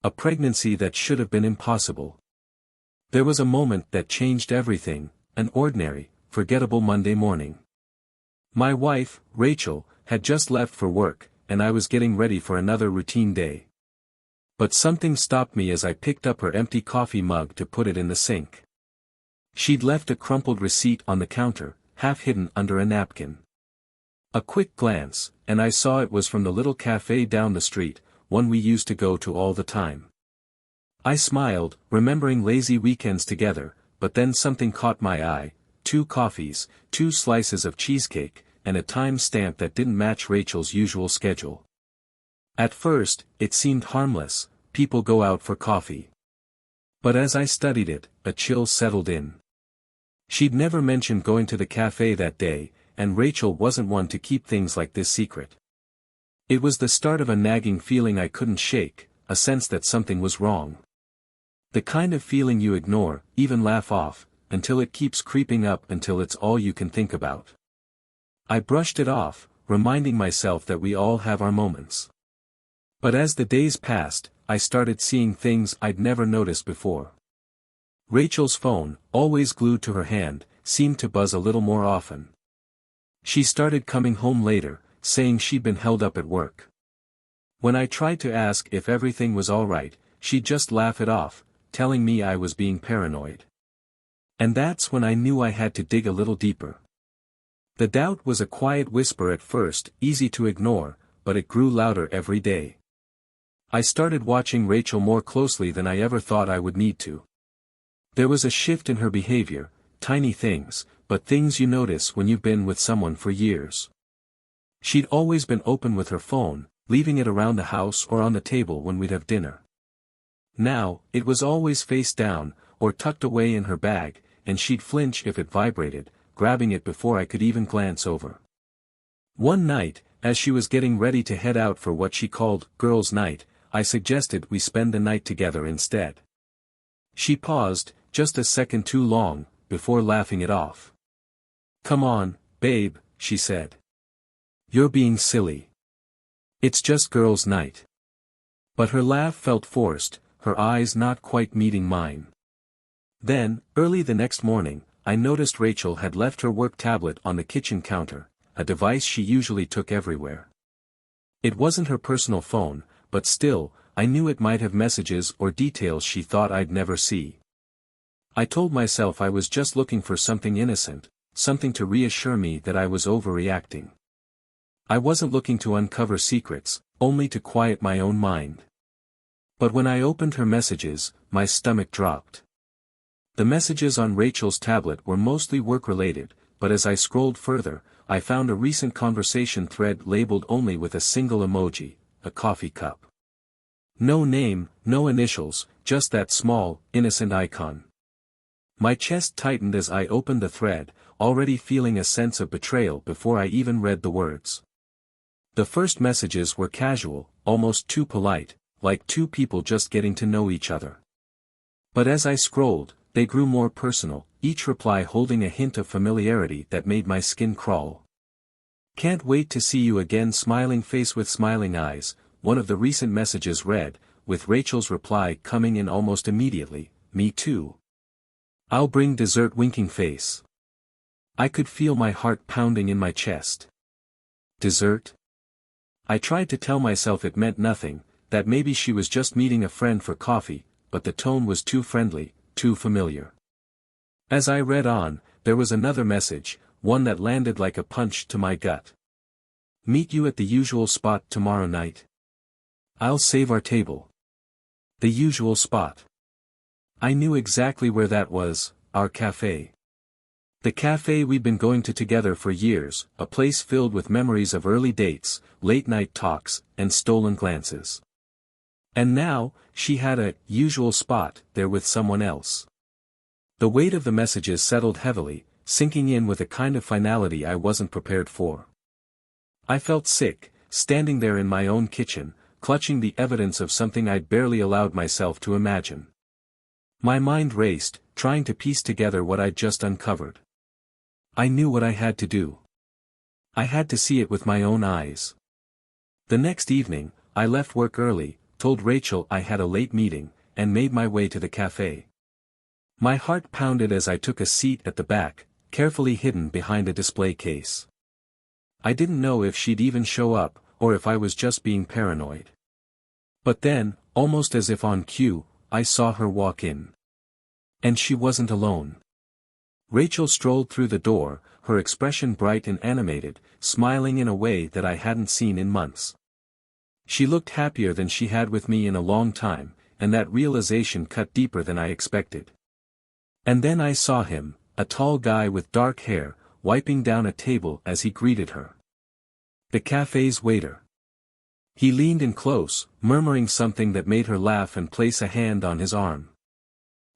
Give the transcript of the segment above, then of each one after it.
A pregnancy that should have been impossible. There was a moment that changed everything, an ordinary, forgettable Monday morning. My wife, Rachel, had just left for work, and I was getting ready for another routine day. But something stopped me as I picked up her empty coffee mug to put it in the sink. She'd left a crumpled receipt on the counter, half hidden under a napkin. A quick glance, and I saw it was from the little cafe down the street, one we used to go to all the time. I smiled, remembering lazy weekends together, but then something caught my eye: 2 coffees, 2 slices of cheesecake, and a time stamp that didn't match Rachel's usual schedule. At first, it seemed harmless, people go out for coffee. But as I studied it, a chill settled in. She'd never mentioned going to the cafe that day, and Rachel wasn't one to keep things like this secret. It was the start of a nagging feeling I couldn't shake, a sense that something was wrong. The kind of feeling you ignore, even laugh off, until it keeps creeping up until it's all you can think about. I brushed it off, reminding myself that we all have our moments. But as the days passed, I started seeing things I'd never noticed before. Rachel's phone, always glued to her hand, seemed to buzz a little more often. She started coming home later, saying she'd been held up at work. When I tried to ask if everything was all right, she'd just laugh it off, telling me I was being paranoid. And that's when I knew I had to dig a little deeper. The doubt was a quiet whisper at first, easy to ignore, but it grew louder every day. I started watching Rachel more closely than I ever thought I would need to. There was a shift in her behavior, tiny things, but things you notice when you've been with someone for years. She'd always been open with her phone, leaving it around the house or on the table when we'd have dinner. Now, it was always face down, or tucked away in her bag, and she'd flinch if it vibrated, grabbing it before I could even glance over. One night, as she was getting ready to head out for what she called girls' night, I suggested we spend the night together instead. She paused, just a second too long, before laughing it off. "Come on, babe," she said. "You're being silly. It's just girls' night." But her laugh felt forced, her eyes not quite meeting mine. Then, early the next morning, I noticed Rachel had left her work tablet on the kitchen counter, a device she usually took everywhere. It wasn't her personal phone, but still, I knew it might have messages or details she thought I'd never see. I told myself I was just looking for something innocent, something to reassure me that I was overreacting. I wasn't looking to uncover secrets, only to quiet my own mind. But when I opened her messages, my stomach dropped. The messages on Rachel's tablet were mostly work-related, but as I scrolled further, I found a recent conversation thread labeled only with a single emoji, a coffee cup. No name, no initials, just that small, innocent icon. My chest tightened as I opened the thread, already feeling a sense of betrayal before I even read the words. The first messages were casual, almost too polite, like two people just getting to know each other. But as I scrolled, they grew more personal, each reply holding a hint of familiarity that made my skin crawl. "Can't wait to see you again, smiling face with smiling eyes," one of the recent messages read, with Rachel's reply coming in almost immediately, "Me too. I'll bring dessert," winking face. I could feel my heart pounding in my chest. Dessert? I tried to tell myself it meant nothing, that maybe she was just meeting a friend for coffee, but the tone was too friendly, too familiar. As I read on, there was another message, one that landed like a punch to my gut. "Meet you at the usual spot tomorrow night. I'll save our table." The usual spot. I knew exactly where that was, our cafe. The cafe we'd been going to together for years, a place filled with memories of early dates, late-night talks, and stolen glances. And now, she had a usual spot there with someone else. The weight of the messages settled heavily, sinking in with a kind of finality I wasn't prepared for. I felt sick, standing there in my own kitchen, clutching the evidence of something I'd barely allowed myself to imagine. My mind raced, trying to piece together what I'd just uncovered. I knew what I had to do. I had to see it with my own eyes. The next evening, I left work early, told Rachel I had a late meeting, and made my way to the cafe. My heart pounded as I took a seat at the back, carefully hidden behind a display case. I didn't know if she'd even show up, or if I was just being paranoid. But then, almost as if on cue, I saw her walk in. And she wasn't alone. Rachel strolled through the door, her expression bright and animated, smiling in a way that I hadn't seen in months. She looked happier than she had with me in a long time, and that realization cut deeper than I expected. And then I saw him, a tall guy with dark hair, wiping down a table as he greeted her. The cafe's waiter. He leaned in close, murmuring something that made her laugh and place a hand on his arm.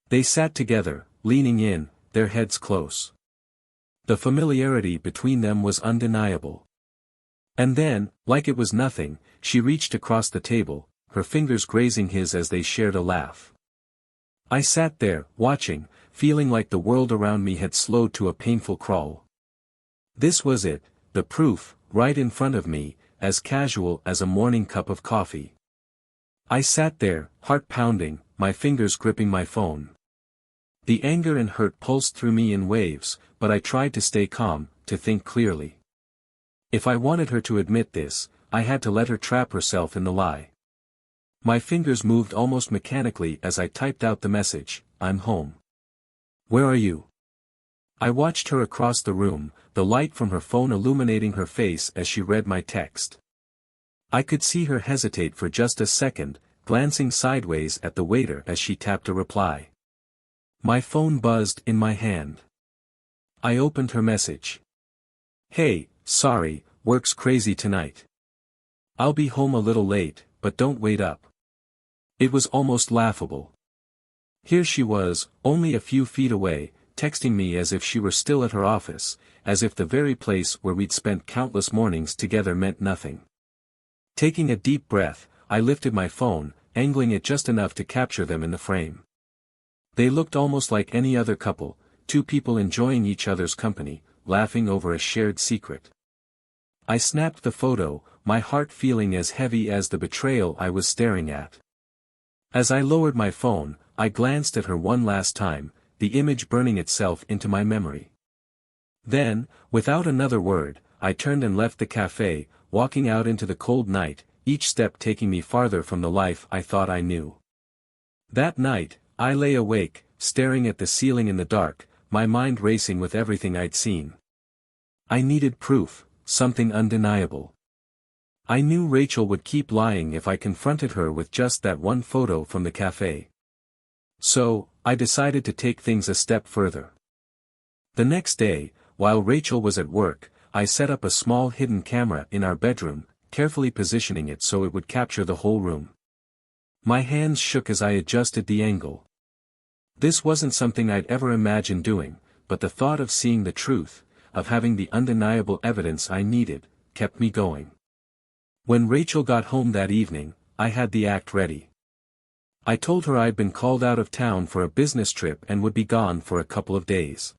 They sat together, leaning in, their heads close. The familiarity between them was undeniable. And then, like it was nothing, she reached across the table, her fingers grazing his as they shared a laugh. I sat there, watching, feeling like the world around me had slowed to a painful crawl. This was it, the proof, right in front of me, as casual as a morning cup of coffee. I sat there, heart pounding, my fingers gripping my phone. The anger and hurt pulsed through me in waves, but I tried to stay calm, to think clearly. If I wanted her to admit this, I had to let her trap herself in the lie. My fingers moved almost mechanically as I typed out the message, "I'm home." "Where are you?" I watched her across the room, the light from her phone illuminating her face as she read my text. I could see her hesitate for just a second, glancing sideways at the waiter as she tapped a reply. My phone buzzed in my hand. I opened her message. "Hey, sorry, work's crazy tonight. I'll be home a little late, but don't wait up." It was almost laughable. Here she was, only a few feet away, texting me as if she were still at her office, as if the very place where we'd spent countless mornings together meant nothing. Taking a deep breath, I lifted my phone, angling it just enough to capture them in the frame. They looked almost like any other couple, two people enjoying each other's company, laughing over a shared secret. I snapped the photo, my heart feeling as heavy as the betrayal I was staring at. As I lowered my phone, I glanced at her one last time, the image burning itself into my memory. Then, without another word, I turned and left the cafe, walking out into the cold night, each step taking me farther from the life I thought I knew. That night, I lay awake, staring at the ceiling in the dark, my mind racing with everything I'd seen. I needed proof, something undeniable. I knew Rachel would keep lying if I confronted her with just that one photo from the cafe. So, I decided to take things a step further. The next day, while Rachel was at work, I set up a small hidden camera in our bedroom, carefully positioning it so it would capture the whole room. My hands shook as I adjusted the angle. This wasn't something I'd ever imagined doing, but the thought of seeing the truth, of having the undeniable evidence I needed, kept me going. When Rachel got home that evening, I had the act ready. I told her I'd been called out of town for a business trip and would be gone for a couple of days.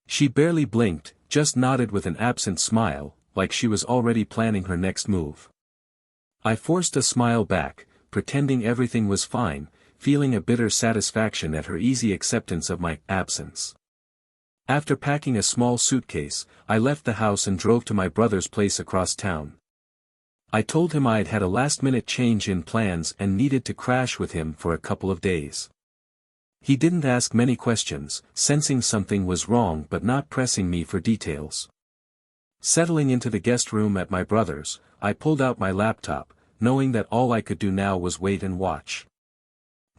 She barely blinked, just nodded with an absent smile, like she was already planning her next move. I forced a smile back, pretending everything was fine, feeling a bitter satisfaction at her easy acceptance of my absence. After packing a small suitcase, I left the house and drove to my brother's place across town. I told him I'd had a last-minute change in plans and needed to crash with him for a couple of days. He didn't ask many questions, sensing something was wrong but not pressing me for details. Settling into the guest room at my brother's, I pulled out my laptop, knowing that all I could do now was wait and watch.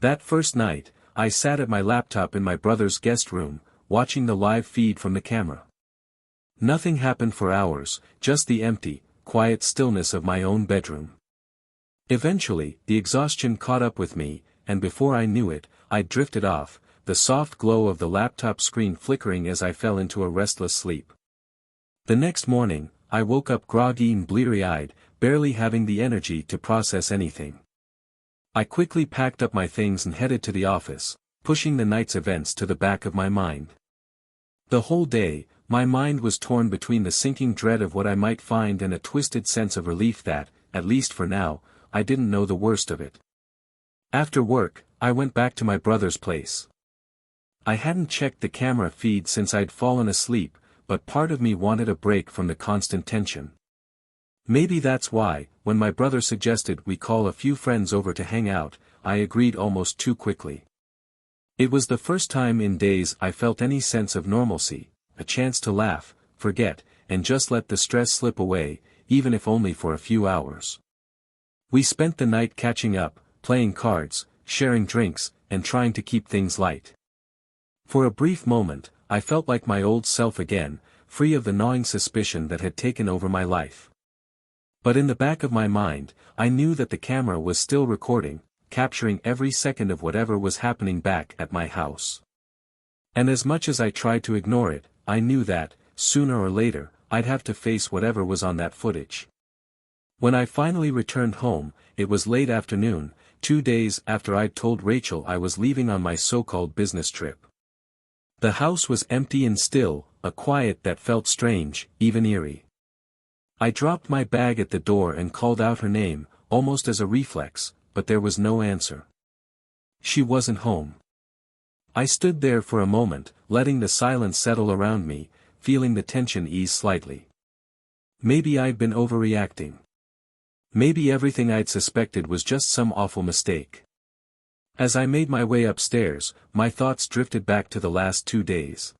That first night, I sat at my laptop in my brother's guest room, watching the live feed from the camera. Nothing happened for hours, just the empty, quiet stillness of my own bedroom. Eventually, the exhaustion caught up with me, and before I knew it, I drifted off, the soft glow of the laptop screen flickering as I fell into a restless sleep. The next morning, I woke up groggy and bleary-eyed, barely having the energy to process anything. I quickly packed up my things and headed to the office, pushing the night's events to the back of my mind. The whole day, my mind was torn between the sinking dread of what I might find and a twisted sense of relief that, at least for now, I didn't know the worst of it. After work, I went back to my brother's place. I hadn't checked the camera feed since I'd fallen asleep, but part of me wanted a break from the constant tension. Maybe that's why, when my brother suggested we call a few friends over to hang out, I agreed almost too quickly. It was the first time in days I felt any sense of normalcy, a chance to laugh, forget, and just let the stress slip away, even if only for a few hours. We spent the night catching up, playing cards, sharing drinks, and trying to keep things light. For a brief moment, I felt like my old self again, free of the gnawing suspicion that had taken over my life. But in the back of my mind, I knew that the camera was still recording, capturing every second of whatever was happening back at my house. And as much as I tried to ignore it, I knew that, sooner or later, I'd have to face whatever was on that footage. When I finally returned home, it was late afternoon, 2 days after I'd told Rachel I was leaving on my so-called business trip. The house was empty and still, a quiet that felt strange, even eerie. I dropped my bag at the door and called out her name, almost as a reflex, but there was no answer. She wasn't home. I stood there for a moment, letting the silence settle around me, feeling the tension ease slightly. Maybe I'd been overreacting. Maybe everything I'd suspected was just some awful mistake. As I made my way upstairs, my thoughts drifted back to the last 2 days.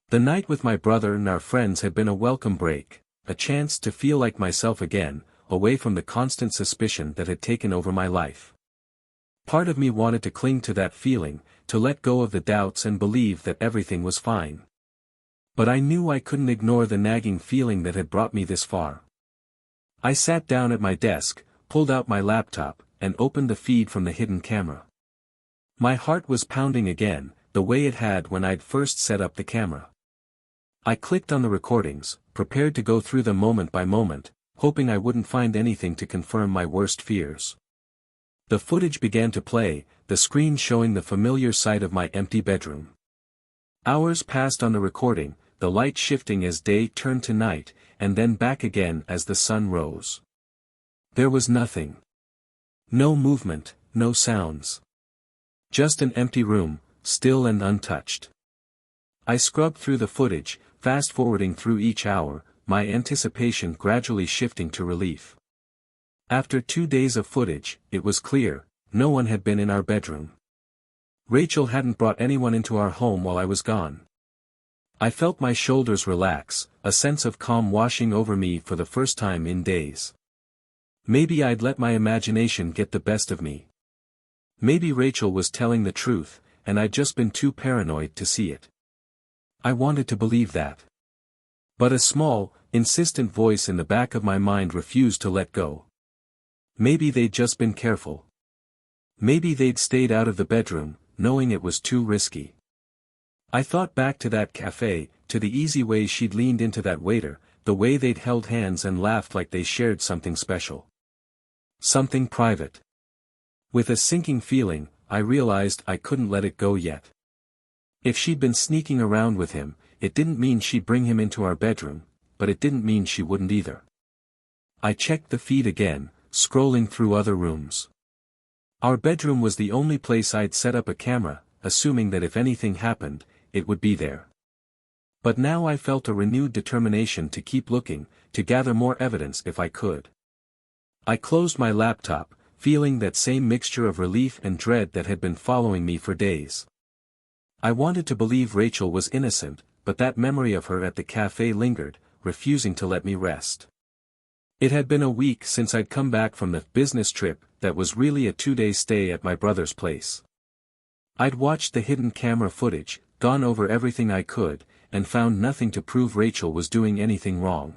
The night with my brother and our friends had been a welcome break, a chance to feel like myself again, away from the constant suspicion that had taken over my life. Part of me wanted to cling to that feeling, to let go of the doubts and believe that everything was fine. But I knew I couldn't ignore the nagging feeling that had brought me this far. I sat down at my desk, pulled out my laptop, and opened the feed from the hidden camera. My heart was pounding again, the way it had when I'd first set up the camera. I clicked on the recordings, prepared to go through them moment by moment, hoping I wouldn't find anything to confirm my worst fears. The footage began to play, the screen showing the familiar sight of my empty bedroom. Hours passed on the recording, the light shifting as day turned to night, and then back again as the sun rose. There was nothing. No movement, no sounds. Just an empty room, still and untouched. I scrubbed through the footage, fast-forwarding through each hour, my anticipation gradually shifting to relief. After 2 days of footage, it was clear, no one had been in our bedroom. Rachel hadn't brought anyone into our home while I was gone. I felt my shoulders relax, a sense of calm washing over me for the first time in days. Maybe I'd let my imagination get the best of me. Maybe Rachel was telling the truth, and I'd just been too paranoid to see it. I wanted to believe that. But a small, insistent voice in the back of my mind refused to let go. Maybe they'd just been careful. Maybe they'd stayed out of the bedroom, knowing it was too risky. I thought back to that cafe, to the easy way she'd leaned into that waiter, the way they'd held hands and laughed like they shared something special. Something private. With a sinking feeling, I realized I couldn't let it go yet. If she'd been sneaking around with him, it didn't mean she'd bring him into our bedroom, but it didn't mean she wouldn't either. I checked the feed again, scrolling through other rooms. Our bedroom was the only place I'd set up a camera, assuming that if anything happened, it would be there. But now I felt a renewed determination to keep looking, to gather more evidence if I could. I closed my laptop, feeling that same mixture of relief and dread that had been following me for days. I wanted to believe Rachel was innocent, but that memory of her at the cafe lingered, refusing to let me rest. It had been a week since I'd come back from the business trip that was really a 2-day stay at my brother's place. I'd watched the hidden camera footage, gone over everything I could, and found nothing to prove Rachel was doing anything wrong.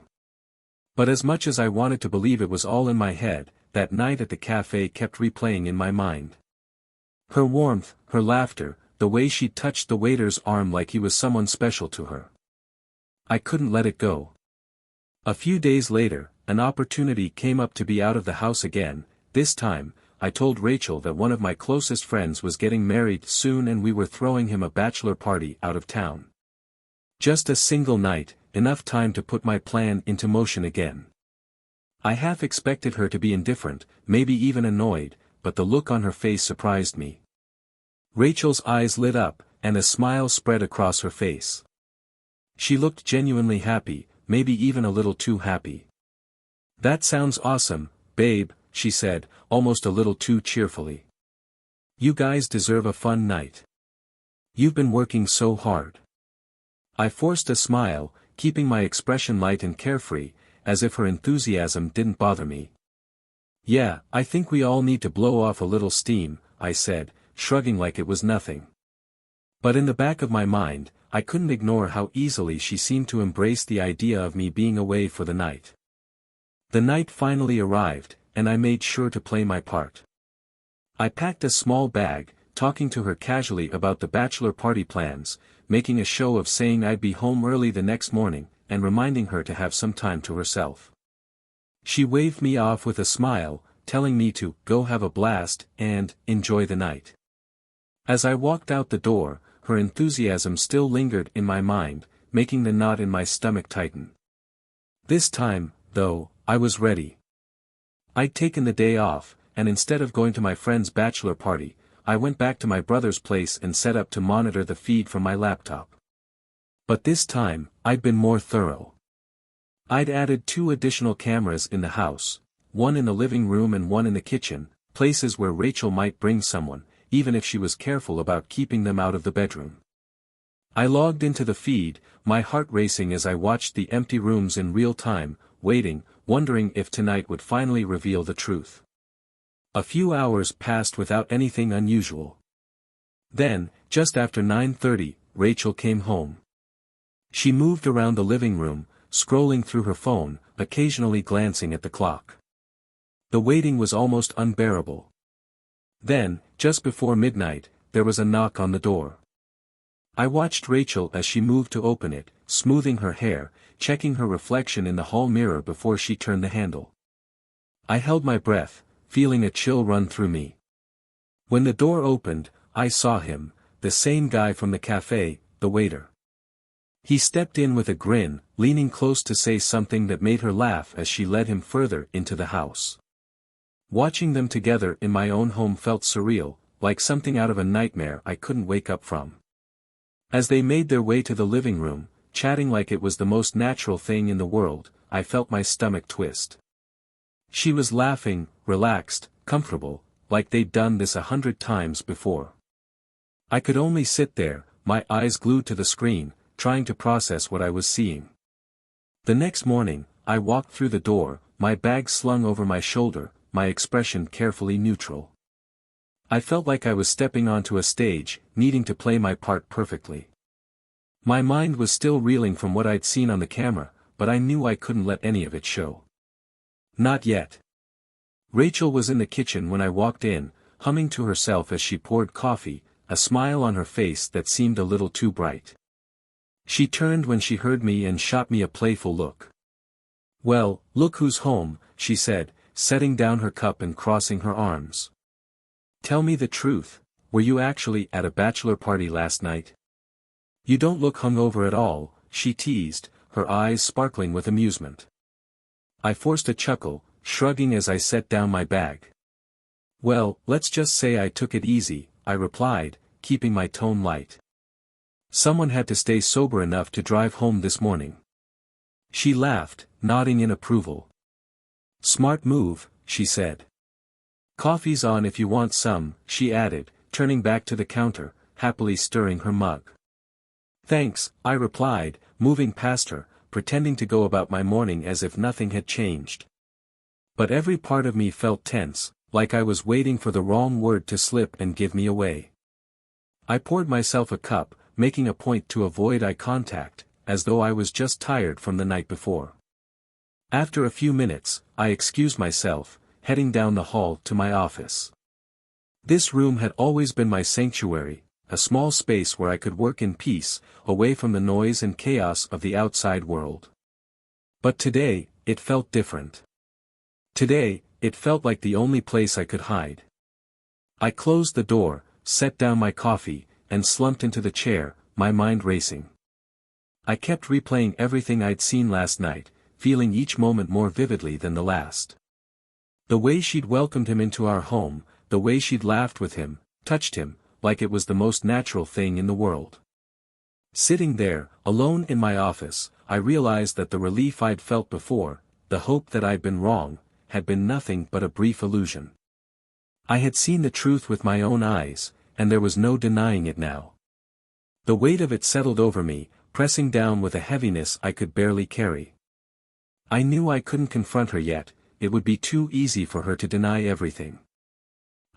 But as much as I wanted to believe it was all in my head, that night at the cafe kept replaying in my mind. Her warmth, her laughter, the way she touched the waiter's arm like he was someone special to her. I couldn't let it go. A few days later, an opportunity came up to be out of the house again. This time, I told Rachel that one of my closest friends was getting married soon and we were throwing him a bachelor party out of town. Just a single night, enough time to put my plan into motion again. I half expected her to be indifferent, maybe even annoyed, but the look on her face surprised me. Rachel's eyes lit up, and a smile spread across her face. She looked genuinely happy, maybe even a little too happy. "That sounds awesome, babe," she said, almost a little too cheerfully. "You guys deserve a fun night. You've been working so hard." I forced a smile, keeping my expression light and carefree, as if her enthusiasm didn't bother me. "Yeah, I think we all need to blow off a little steam," I said, shrugging like it was nothing. But in the back of my mind, I couldn't ignore how easily she seemed to embrace the idea of me being away for the night. The night finally arrived, and I made sure to play my part. I packed a small bag, talking to her casually about the bachelor party plans, making a show of saying I'd be home early the next morning, and reminding her to have some time to herself. She waved me off with a smile, telling me to go have a blast and enjoy the night. As I walked out the door, her enthusiasm still lingered in my mind, making the knot in my stomach tighten. This time, though, I was ready. I'd taken the day off, and instead of going to my friend's bachelor party, I went back to my brother's place and set up to monitor the feed from my laptop. But this time, I'd been more thorough. I'd added 2 additional cameras in the house, one in the living room and one in the kitchen, places where Rachel might bring someone, even if she was careful about keeping them out of the bedroom. I logged into the feed, my heart racing as I watched the empty rooms in real time, waiting, wondering if tonight would finally reveal the truth. A few hours passed without anything unusual. Then, just after 9:30, Rachel came home. She moved around the living room, scrolling through her phone, occasionally glancing at the clock. The waiting was almost unbearable. Then, just before midnight, there was a knock on the door. I watched Rachel as she moved to open it, smoothing her hair, checking her reflection in the hall mirror before she turned the handle. I held my breath, feeling a chill run through me. When the door opened, I saw him, the same guy from the cafe, the waiter. He stepped in with a grin, leaning close to say something that made her laugh as she led him further into the house. Watching them together in my own home felt surreal, like something out of a nightmare I couldn't wake up from. As they made their way to the living room, chatting like it was the most natural thing in the world, I felt my stomach twist. She was laughing, relaxed, comfortable, like they'd done this 100 times before. I could only sit there, my eyes glued to the screen, trying to process what I was seeing. The next morning, I walked through the door, my bag slung over my shoulder, my expression carefully neutral. I felt like I was stepping onto a stage, needing to play my part perfectly. My mind was still reeling from what I'd seen on the camera, but I knew I couldn't let any of it show. Not yet. Rachel was in the kitchen when I walked in, humming to herself as she poured coffee, a smile on her face that seemed a little too bright. She turned when she heard me and shot me a playful look. "Well, look who's home," she said, setting down her cup and crossing her arms. "Tell me the truth, were you actually at a bachelor party last night? You don't look hungover at all," she teased, her eyes sparkling with amusement. I forced a chuckle, shrugging as I set down my bag. "Well, let's just say I took it easy," I replied, keeping my tone light. "Someone had to stay sober enough to drive home this morning." She laughed, nodding in approval. "Smart move," she said. "Coffee's on if you want some," she added, turning back to the counter, happily stirring her mug. "Thanks," I replied, moving past her, pretending to go about my morning as if nothing had changed. But every part of me felt tense, like I was waiting for the wrong word to slip and give me away. I poured myself a cup, making a point to avoid eye contact, as though I was just tired from the night before. After a few minutes, I excused myself, heading down the hall to my office. This room had always been my sanctuary, a small space where I could work in peace, away from the noise and chaos of the outside world. But today, it felt different. Today, it felt like the only place I could hide. I closed the door, set down my coffee, and slumped into the chair, my mind racing. I kept replaying everything I'd seen last night, feeling each moment more vividly than the last. The way she'd welcomed him into our home, the way she'd laughed with him, touched him, like it was the most natural thing in the world. Sitting there, alone in my office, I realized that the relief I'd felt before, the hope that I'd been wrong, had been nothing but a brief illusion. I had seen the truth with my own eyes, and there was no denying it now. The weight of it settled over me, pressing down with a heaviness I could barely carry. I knew I couldn't confront her yet, it would be too easy for her to deny everything.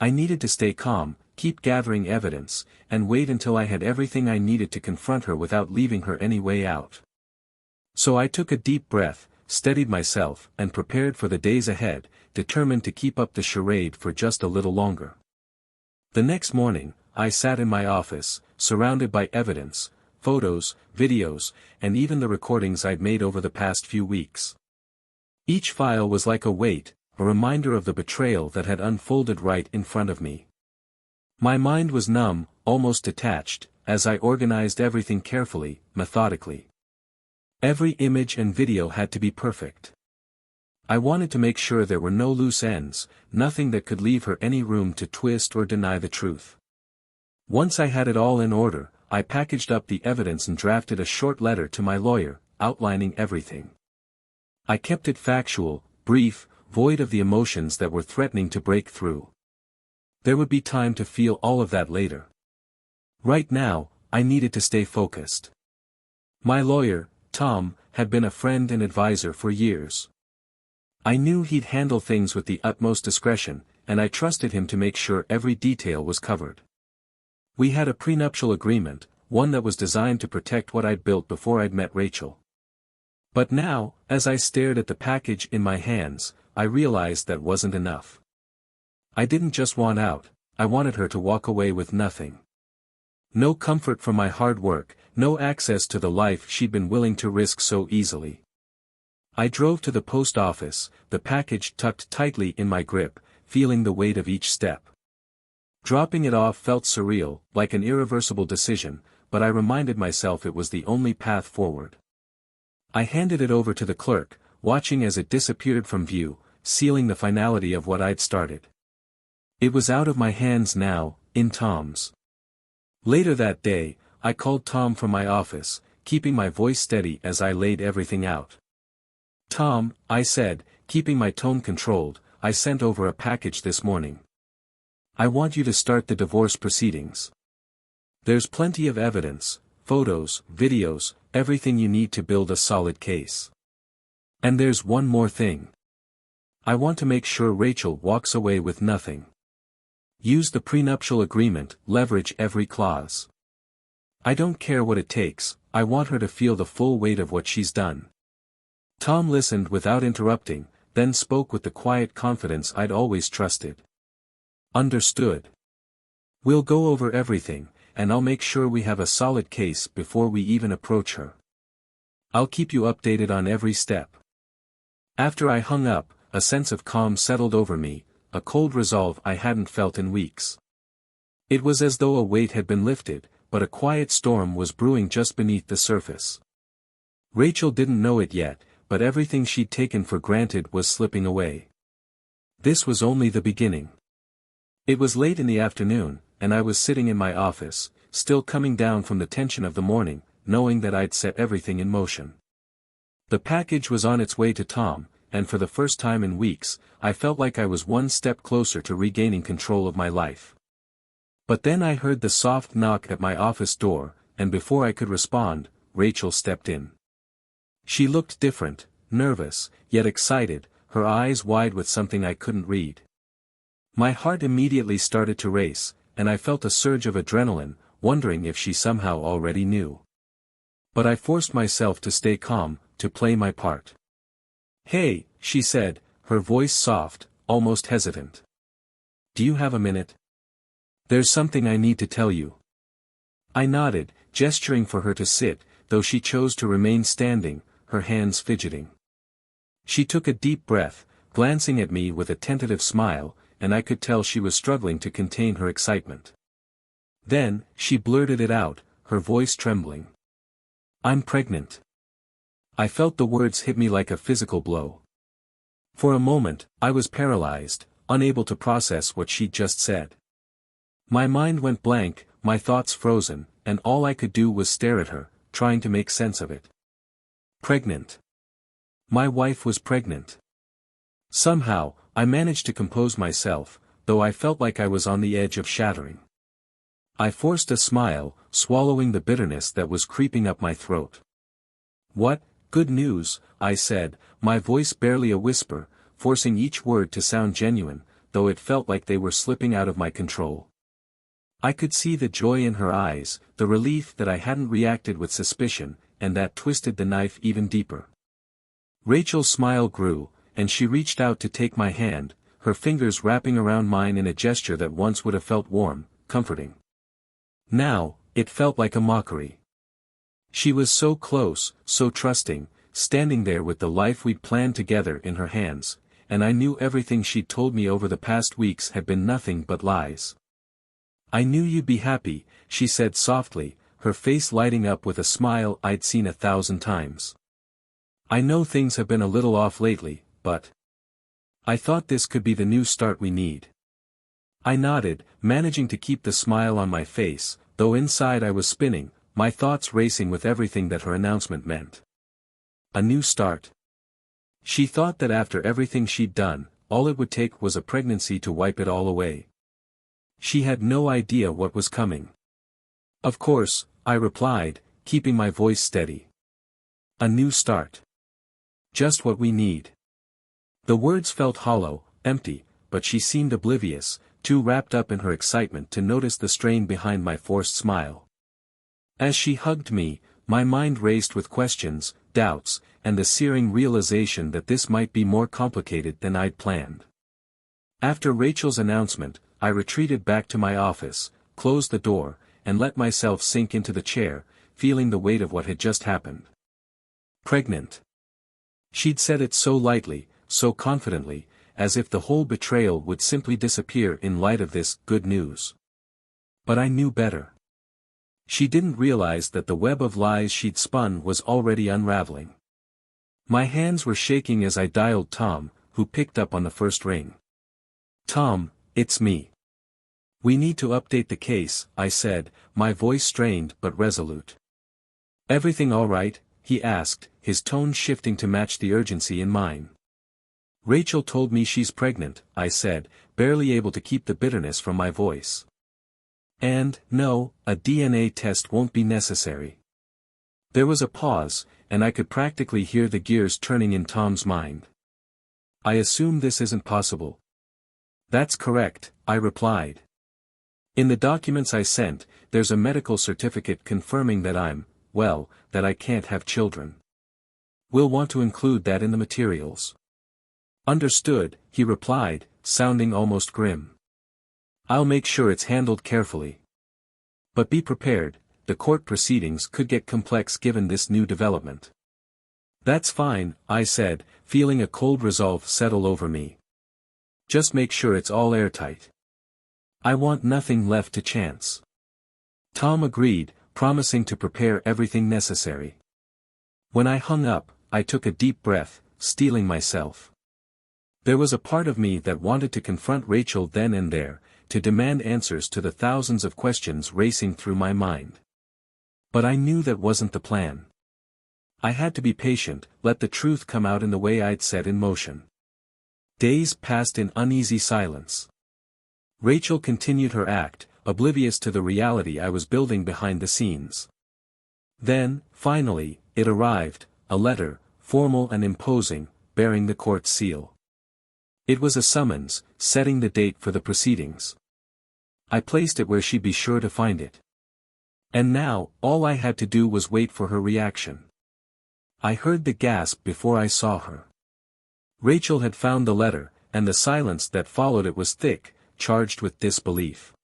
I needed to stay calm, keep gathering evidence, and wait until I had everything I needed to confront her without leaving her any way out. So I took a deep breath, steadied myself, and prepared for the days ahead, determined to keep up the charade for just a little longer. The next morning, I sat in my office, surrounded by evidence, photos, videos, and even the recordings I'd made over the past few weeks. Each file was like a weight, a reminder of the betrayal that had unfolded right in front of me. My mind was numb, almost detached, as I organized everything carefully, methodically. Every image and video had to be perfect. I wanted to make sure there were no loose ends, nothing that could leave her any room to twist or deny the truth. Once I had it all in order, I packaged up the evidence and drafted a short letter to my lawyer, outlining everything. I kept it factual, brief, void of the emotions that were threatening to break through. There would be time to feel all of that later. Right now, I needed to stay focused. My lawyer, Tom, had been a friend and advisor for years. I knew he'd handle things with the utmost discretion, and I trusted him to make sure every detail was covered. We had a prenuptial agreement, one that was designed to protect what I'd built before I'd met Rachel. But now, as I stared at the package in my hands, I realized that wasn't enough. I didn't just want out, I wanted her to walk away with nothing. No comfort from my hard work, no access to the life she'd been willing to risk so easily. I drove to the post office, the package tucked tightly in my grip, feeling the weight of each step. Dropping it off felt surreal, like an irreversible decision, but I reminded myself it was the only path forward. I handed it over to the clerk, watching as it disappeared from view, sealing the finality of what I'd started. It was out of my hands now, in Tom's. Later that day, I called Tom from my office, keeping my voice steady as I laid everything out. "Tom," I said, keeping my tone controlled, "I sent over a package this morning. I want you to start the divorce proceedings. There's plenty of evidence, photos, videos, everything you need to build a solid case. And there's one more thing. I want to make sure Rachel walks away with nothing. Use the prenuptial agreement, leverage every clause. I don't care what it takes, I want her to feel the full weight of what she's done." Tom listened without interrupting, then spoke with the quiet confidence I'd always trusted. "Understood. We'll go over everything, and I'll make sure we have a solid case before we even approach her. I'll keep you updated on every step." After I hung up, a sense of calm settled over me, a cold resolve I hadn't felt in weeks. It was as though a weight had been lifted, but a quiet storm was brewing just beneath the surface. Rachel didn't know it yet, but everything she'd taken for granted was slipping away. This was only the beginning. It was late in the afternoon, and I was sitting in my office, still coming down from the tension of the morning, knowing that I'd set everything in motion. The package was on its way to Tom, and for the first time in weeks, I felt like I was one step closer to regaining control of my life. But then I heard the soft knock at my office door, and before I could respond, Rachel stepped in. She looked different, nervous, yet excited, her eyes wide with something I couldn't read. My heart immediately started to race, and I felt a surge of adrenaline, wondering if she somehow already knew. But I forced myself to stay calm, to play my part. "Hey," she said, her voice soft, almost hesitant. "Do you have a minute? There's something I need to tell you." I nodded, gesturing for her to sit, though she chose to remain standing, her hands fidgeting. She took a deep breath, glancing at me with a tentative smile, and I could tell she was struggling to contain her excitement. Then, she blurted it out, her voice trembling. "I'm pregnant." I felt the words hit me like a physical blow. For a moment, I was paralyzed, unable to process what she'd just said. My mind went blank, my thoughts frozen, and all I could do was stare at her, trying to make sense of it. Pregnant. My wife was pregnant. Somehow, I managed to compose myself, though I felt like I was on the edge of shattering. I forced a smile, swallowing the bitterness that was creeping up my throat. "What, good news," I said, my voice barely a whisper, forcing each word to sound genuine, though it felt like they were slipping out of my control. I could see the joy in her eyes, the relief that I hadn't reacted with suspicion, and that twisted the knife even deeper. Rachel's smile grew, and she reached out to take my hand, her fingers wrapping around mine in a gesture that once would have felt warm, comforting. Now, it felt like a mockery. She was so close, so trusting, standing there with the life we'd planned together in her hands, and I knew everything she'd told me over the past weeks had been nothing but lies. "I knew you'd be happy," she said softly, her face lighting up with a smile I'd seen 1,000 times. "I know things have been a little off lately, but I thought this could be the new start we need." I nodded, managing to keep the smile on my face, though inside I was spinning, my thoughts racing with everything that her announcement meant. A new start. She thought that after everything she'd done, all it would take was a pregnancy to wipe it all away. She had no idea what was coming. "Of course," I replied, keeping my voice steady. "A new start. Just what we need." The words felt hollow, empty, but she seemed oblivious, too wrapped up in her excitement to notice the strain behind my forced smile. As she hugged me, my mind raced with questions, doubts, and the searing realization that this might be more complicated than I'd planned. After Rachel's announcement, I retreated back to my office, closed the door, and let myself sink into the chair, feeling the weight of what had just happened. Pregnant. She'd said it so lightly, so confidently, as if the whole betrayal would simply disappear in light of this good news. But I knew better. She didn't realize that the web of lies she'd spun was already unraveling. My hands were shaking as I dialed Tom, who picked up on the first ring. "Tom, it's me. We need to update the case," I said, my voice strained but resolute. "Everything all right?" he asked, his tone shifting to match the urgency in mine. "Rachel told me she's pregnant," I said, barely able to keep the bitterness from my voice. "And, no, a DNA test won't be necessary." There was a pause, and I could practically hear the gears turning in Tom's mind. "I assume this isn't possible." "That's correct," I replied. "In the documents I sent, there's a medical certificate confirming that that I can't have children. We'll want to include that in the materials." "Understood," he replied, sounding almost grim. "I'll make sure it's handled carefully. But be prepared, the court proceedings could get complex given this new development." "That's fine," I said, feeling a cold resolve settle over me. "Just make sure it's all airtight. I want nothing left to chance." Tom agreed, promising to prepare everything necessary. When I hung up, I took a deep breath, steeling myself. There was a part of me that wanted to confront Rachel then and there, to demand answers to the thousands of questions racing through my mind. But I knew that wasn't the plan. I had to be patient, let the truth come out in the way I'd set in motion. Days passed in uneasy silence. Rachel continued her act, oblivious to the reality I was building behind the scenes. Then, finally, it arrived, a letter, formal and imposing, bearing the court's seal. It was a summons, setting the date for the proceedings. I placed it where she'd be sure to find it. And now, all I had to do was wait for her reaction. I heard the gasp before I saw her. Rachel had found the letter, and the silence that followed it was thick, charged with disbelief.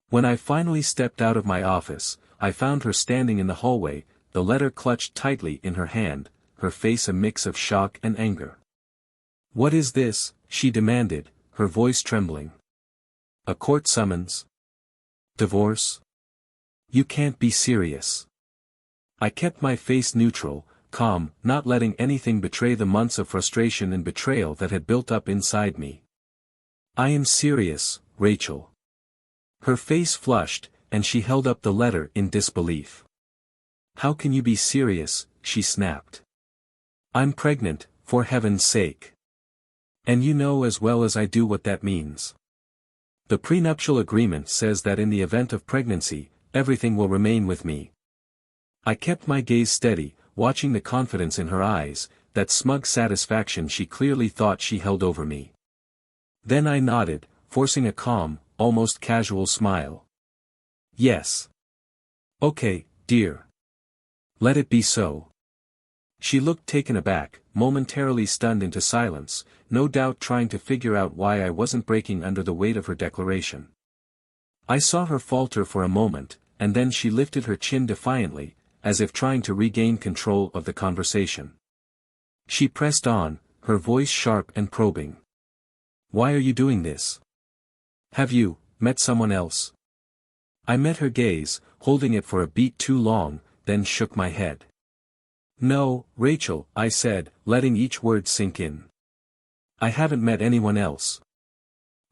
When I finally stepped out of my office, I found her standing in the hallway, the letter clutched tightly in her hand, her face a mix of shock and anger. "What is this?" she demanded, her voice trembling. "A court summons? Divorce? You can't be serious." I kept my face neutral, calm, not letting anything betray the months of frustration and betrayal that had built up inside me. "I am serious, Rachel." Her face flushed, and she held up the letter in disbelief. "How can you be serious?" she snapped. "I'm pregnant, for heaven's sake. And you know as well as I do what that means. The prenuptial agreement says that in the event of pregnancy, everything will remain with me." I kept my gaze steady, watching the confidence in her eyes, that smug satisfaction she clearly thought she held over me. Then I nodded, forcing a calm, almost casual smile. "Yes. Okay, dear. Let it be so." She looked taken aback, momentarily stunned into silence, no doubt trying to figure out why I wasn't breaking under the weight of her declaration. I saw her falter for a moment, and then she lifted her chin defiantly, as if trying to regain control of the conversation. She pressed on, her voice sharp and probing. "Why are you doing this? Have you met someone else?" I met her gaze, holding it for a beat too long, then shook my head. "No, Rachel," I said, letting each word sink in. "I haven't met anyone else."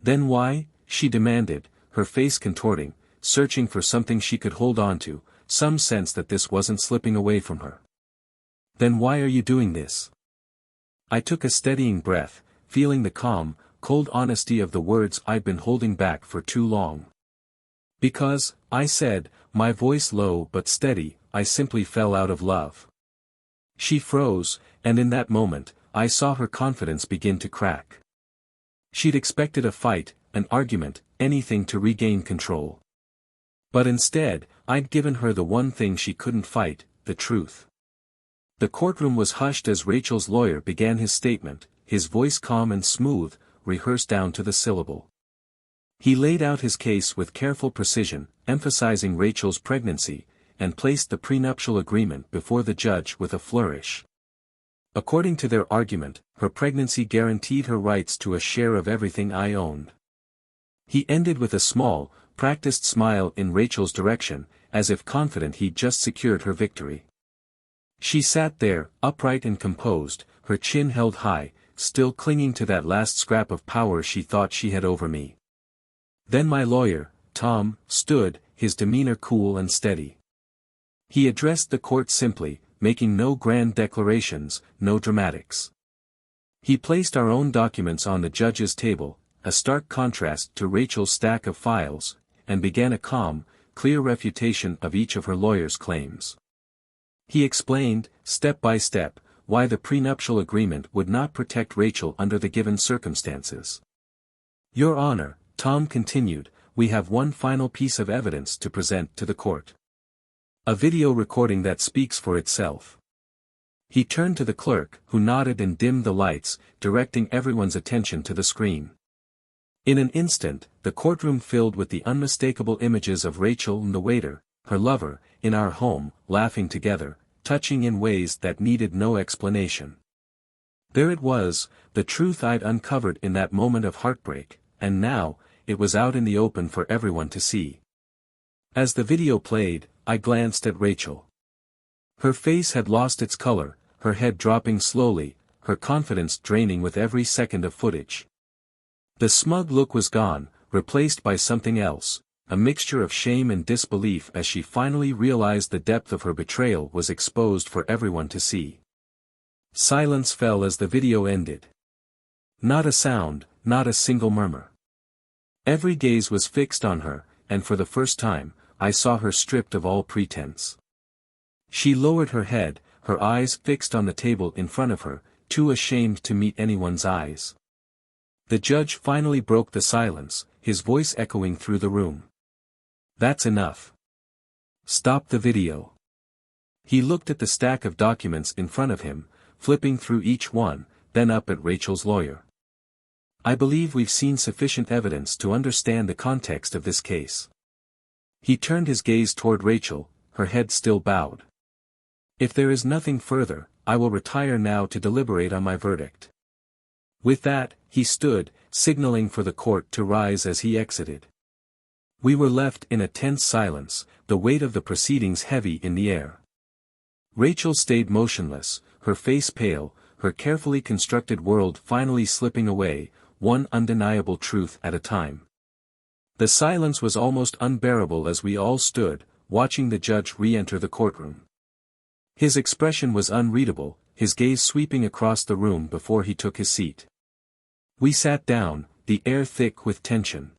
"Then why?" she demanded, her face contorting, searching for something she could hold on to, some sense that this wasn't slipping away from her. "Then why are you doing this?" I took a steadying breath, feeling the calm, cold honesty of the words I'd been holding back for too long. "Because," I said, my voice low but steady, "I simply fell out of love." She froze, and in that moment, I saw her confidence begin to crack. She'd expected a fight, an argument, anything to regain control. But instead, I'd given her the one thing she couldn't fight, the truth. The courtroom was hushed as Rachel's lawyer began his statement, his voice calm and smooth, rehearsed down to the syllable. He laid out his case with careful precision, emphasizing Rachel's pregnancy, and placed the prenuptial agreement before the judge with a flourish. According to their argument, her pregnancy guaranteed her rights to a share of everything I owned. He ended with a small, practiced smile in Rachel's direction, as if confident he'd just secured her victory. She sat there, upright and composed, her chin held high, still clinging to that last scrap of power she thought she had over me. Then my lawyer, Tom, stood, his demeanor cool and steady. He addressed the court simply, making no grand declarations, no dramatics. He placed our own documents on the judge's table, a stark contrast to Rachel's stack of files, and began a calm, clear refutation of each of her lawyer's claims. He explained, step by step, why the prenuptial agreement would not protect Rachel under the given circumstances. "Your Honor," Tom continued, "we have one final piece of evidence to present to the court. A video recording that speaks for itself." He turned to the clerk, who nodded and dimmed the lights, directing everyone's attention to the screen. In an instant, the courtroom filled with the unmistakable images of Rachel and the waiter, her lover, in our home, laughing together, touching in ways that needed no explanation. There it was, the truth I'd uncovered in that moment of heartbreak, and now, it was out in the open for everyone to see. As the video played, I glanced at Rachel. Her face had lost its color, her head dropping slowly, her confidence draining with every second of footage. The smug look was gone, replaced by something else, a mixture of shame and disbelief as she finally realized the depth of her betrayal was exposed for everyone to see. Silence fell as the video ended. Not a sound, not a single murmur. Every gaze was fixed on her, and for the first time, I saw her stripped of all pretense. She lowered her head, her eyes fixed on the table in front of her, too ashamed to meet anyone's eyes. The judge finally broke the silence, his voice echoing through the room. "That's enough. Stop the video." He looked at the stack of documents in front of him, flipping through each one, then up at Rachel's lawyer. "I believe we've seen sufficient evidence to understand the context of this case." He turned his gaze toward Rachel, her head still bowed. "If there is nothing further, I will retire now to deliberate on my verdict." With that, he stood, signaling for the court to rise as he exited. We were left in a tense silence, the weight of the proceedings heavy in the air. Rachel stayed motionless, her face pale, her carefully constructed world finally slipping away, one undeniable truth at a time. The silence was almost unbearable as we all stood, watching the judge re-enter the courtroom. His expression was unreadable, his gaze sweeping across the room before he took his seat. We sat down, the air thick with tension.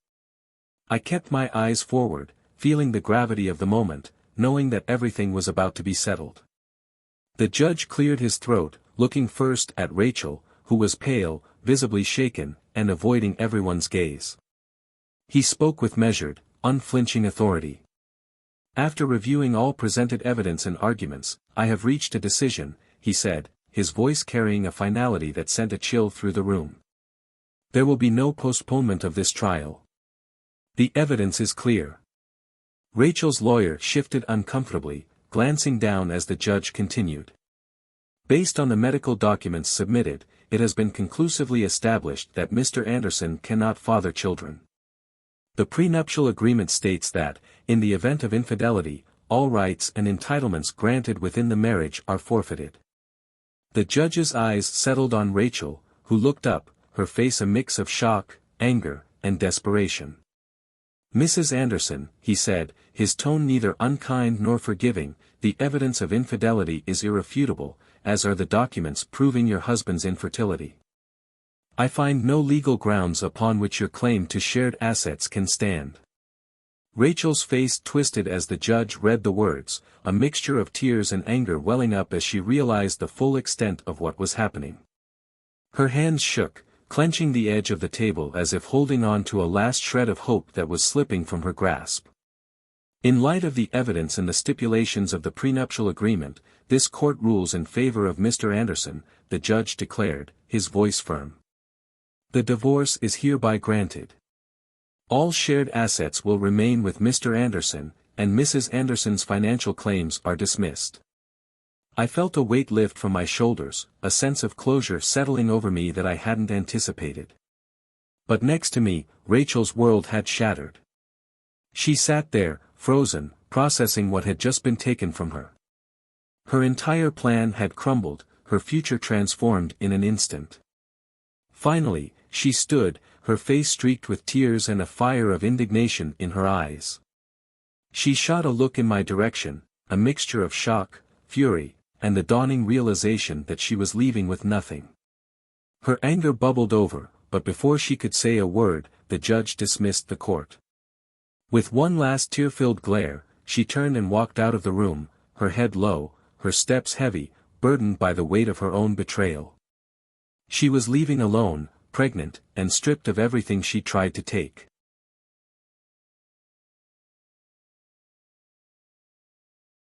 I kept my eyes forward, feeling the gravity of the moment, knowing that everything was about to be settled. The judge cleared his throat, looking first at Rachel, who was pale, visibly shaken, and avoiding everyone's gaze. He spoke with measured, unflinching authority. "After reviewing all presented evidence and arguments, I have reached a decision," he said, his voice carrying a finality that sent a chill through the room. "There will be no postponement of this trial. The evidence is clear." Rachel's lawyer shifted uncomfortably, glancing down as the judge continued. "Based on the medical documents submitted, it has been conclusively established that Mr. Anderson cannot father children. The prenuptial agreement states that, in the event of infidelity, all rights and entitlements granted within the marriage are forfeited." The judge's eyes settled on Rachel, who looked up, her face a mix of shock, anger, and desperation. "Mrs. Anderson," he said, his tone neither unkind nor forgiving, "the evidence of infidelity is irrefutable, as are the documents proving your husband's infertility. I find no legal grounds upon which your claim to shared assets can stand." Rachel's face twisted as the judge read the words, a mixture of tears and anger welling up as she realized the full extent of what was happening. Her hands shook, clenching the edge of the table as if holding on to a last shred of hope that was slipping from her grasp. "In light of the evidence and the stipulations of the prenuptial agreement, this court rules in favor of Mr. Anderson," the judge declared, his voice firm. "The divorce is hereby granted. All shared assets will remain with Mr. Anderson, and Mrs. Anderson's financial claims are dismissed." I felt a weight lift from my shoulders, a sense of closure settling over me that I hadn't anticipated. But next to me, Rachel's world had shattered. She sat there, frozen, processing what had just been taken from her. Her entire plan had crumbled, her future transformed in an instant. Finally, she stood, her face streaked with tears and a fire of indignation in her eyes. She shot a look in my direction, a mixture of shock, fury, and the dawning realization that she was leaving with nothing. Her anger bubbled over, but before she could say a word, the judge dismissed the court. With one last tear-filled glare, she turned and walked out of the room, her head low, her steps heavy, burdened by the weight of her own betrayal. She was leaving alone, pregnant, and stripped of everything she tried to take.